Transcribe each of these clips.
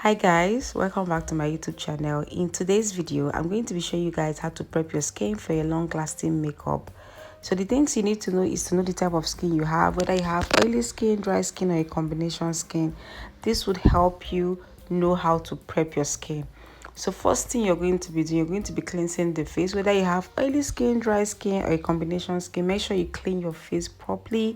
Hi guys, welcome back to my YouTube channel. In today's video, I'm going to be showing you guys how to prep your skin for a long-lasting makeup. So the things you need to know is to know the type of skin you have, whether you have oily skin, dry skin, or a combination skin. This would help you know how to prep your skin. So first thing you're going to be doing, you're going to be cleansing the face. Whether you have oily skin, dry skin, or a combination skin, make sure you clean your face properly.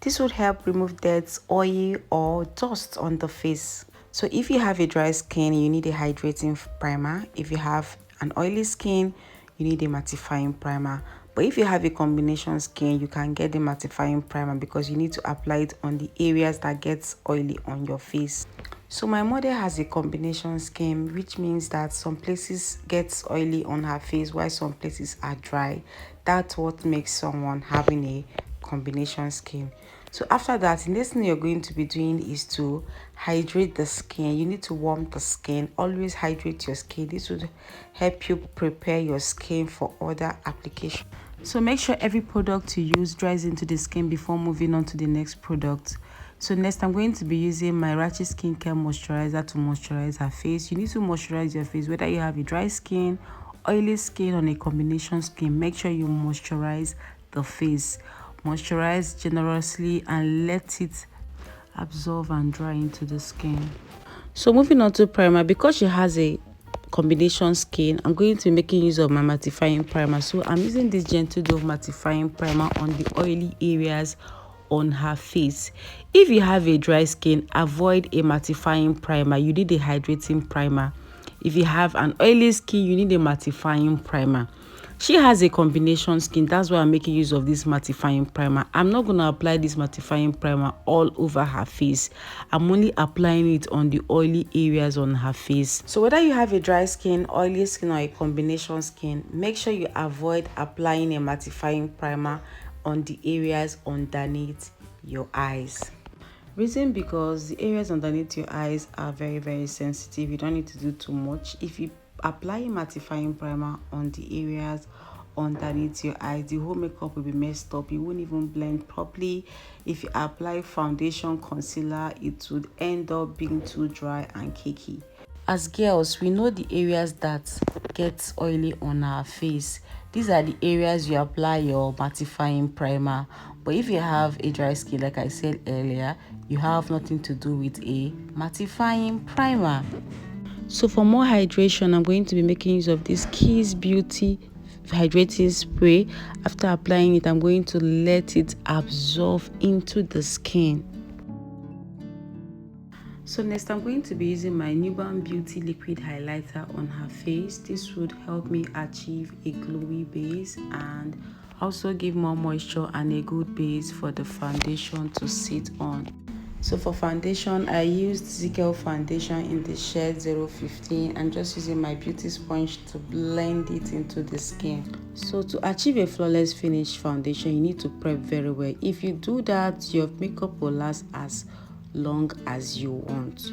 This would help remove dirt, oil, or dust on the face. So if you have a dry skin, you need a hydrating primer. If you have an oily skin, you need a mattifying primer. But if you have a combination skin, you can get the mattifying primer because you need to apply it on the areas that gets oily on your face. So my model has a combination skin, which means that some places gets oily on her face while some places are dry. That's what makes someone having a combination skin. So after that, the next thing you're going to be doing is to hydrate the skin. You need to warm the skin. Always hydrate your skin. This would help you prepare your skin for other applications. So make sure every product you use dries into the skin before moving on to the next product. So next, I'm going to be using my Rache skincare moisturizer to moisturize her face. You need to moisturize your face whether you have a dry skin, oily skin, or a combination skin. Make sure you moisturize the face. Moisturize generously and let it absorb and dry into the skin. So moving on to primer, because she has a combination skin, I'm going to be making use of my mattifying primer. So I'm using this Gentle Dove mattifying primer on the oily areas on her face. If you have a dry skin, avoid a mattifying primer. You need a hydrating primer. If you have an oily skin, you need a mattifying primer. She has a combination skin, that's why I'm making use of this mattifying primer. I'm not going to apply this mattifying primer all over her face. I'm only applying it on the oily areas on her face. So whether you have a dry skin, oily skin, or a combination skin, make sure you avoid applying a mattifying primer on the areas underneath your eyes. Reason because the areas underneath your eyes are very sensitive. You don't need to do too much. If you apply a mattifying primer on the areas underneath your eyes, the whole makeup will be messed up. It won't even blend properly. If you apply foundation, concealer, it would end up being too dry and cakey. As girls, we know the areas that gets oily on our face. These are the areas you apply your mattifying primer. But if you have a dry skin, like I said earlier, you have nothing to do with a mattifying primer. So for more hydration, I'm going to be making use of this Kiss Beauty hydrating spray. After applying it, I'm going to let it absorb into the skin. So next, I'm going to be using my Nubanbeauty liquid highlighter on her face. This would help me achieve a glowy base and also give more moisture and a good base for the foundation to sit on. So for foundation, I used Zikel foundation in the shade 015. I'm just using my beauty sponge to blend it into the skin. So to achieve a flawless finish foundation, you need to prep very well. If you do that, your makeup will last as long as you want,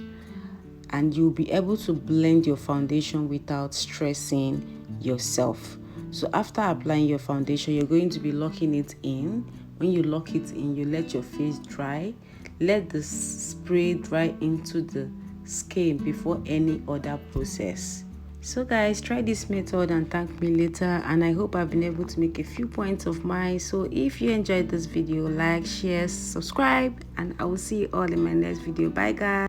and you'll be able to blend your foundation without stressing yourself. So after applying your foundation, you're going to be locking it in. When you lock it in, you let your face dry. Let the spray dry into the skin before any other process. So guys, try this method and thank me later, and I hope I've been able to make a few points of mine. So if you enjoyed this video, like, share, subscribe, and I will see you all in my next video. Bye guys.